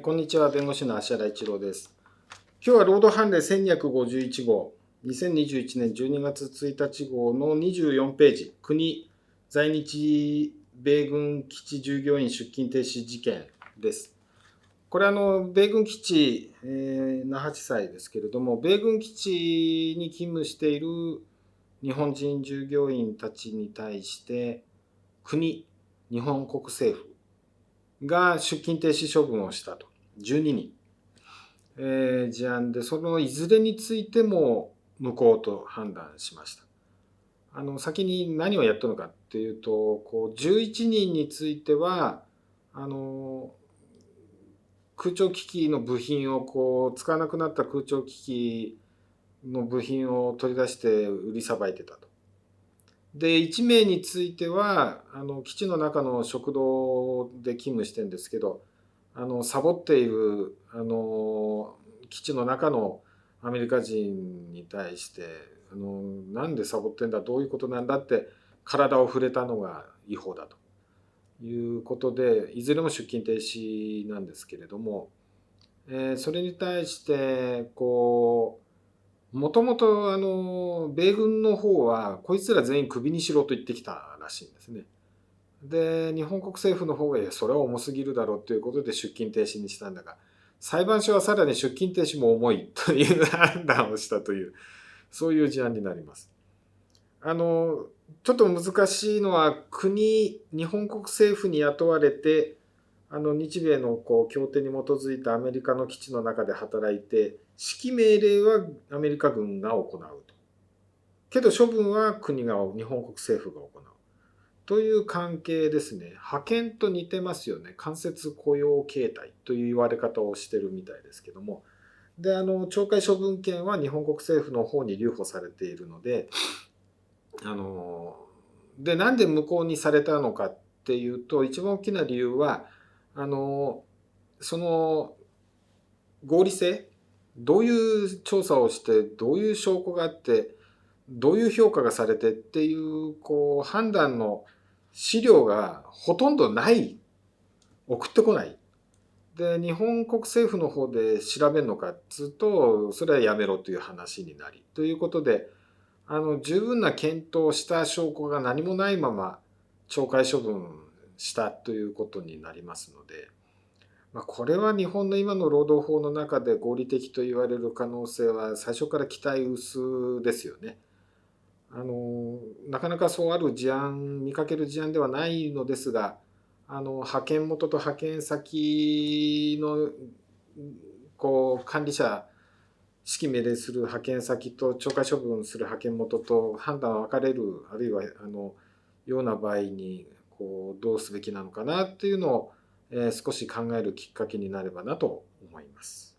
こんにちは、弁護士の芦原一郎です。今日は労働判例1251号、2021年12月1日号の24ページ、国在日米軍基地従業員出勤停止事件です。これ米軍基地、那覇地裁ですけれども、米軍基地に勤務している日本人従業員たちに対して、国、日本国政府が出勤停止処分をしたと。12人。事案で、そのいずれについても無効と判断しました。先に何をやったのかっていうと、11人については、空調機器の部品を使わなくなった空調機器の部品を取り出して売りさばいてたと。で、1名については、基地の中の食堂で勤務してるんですけど、サボっている、基地の中のアメリカ人に対して、なんでサボってんだ、どういうことなんだって体を触れたのが違法だということで、いずれも出勤停止なんですけれども、それに対して、もともと米軍の方は、こいつら全員クビにしろと言ってきたらしいんですね。で、日本国政府の方が、いや、それは重すぎるだろうということで出勤停止にしたんだが、裁判所はさらに出勤停止も重いという判断をしたという、そういう事案になります。ちょっと難しいのは、日本国政府に雇われて、日米の協定に基づいたアメリカの基地の中で働いて、指揮命令はアメリカ軍が行うと。けど処分は国が、日本国政府が行う。という関係ですね。派遣と似てますよね。間接雇用形態という言われ方をしてるみたいですけども。で、懲戒処分権は日本国政府の方に留保されているので、で、なんで無効にされたのかっていうと、一番大きな理由は、その合理性、どういう調査をして、どういう証拠があって、どういう評価がされてっていう、判断の資料がほとんどない、送ってこない。で、日本国政府の方で調べるのかっつうと、それはやめろという話になり。ということで、十分な検討した証拠が何もないまま懲戒処分したということになりますので、これは日本の今の労働法の中で合理的と言われる可能性は最初から期待薄ですよね。なかなかそうある事案、見かける事案ではないのですが、派遣元と派遣先の管理者、指揮命令する派遣先と懲戒処分する派遣元と判断分かれる、あるいはような場合にどうすべきなのかなっていうのを、少し考えるきっかけになればなと思います。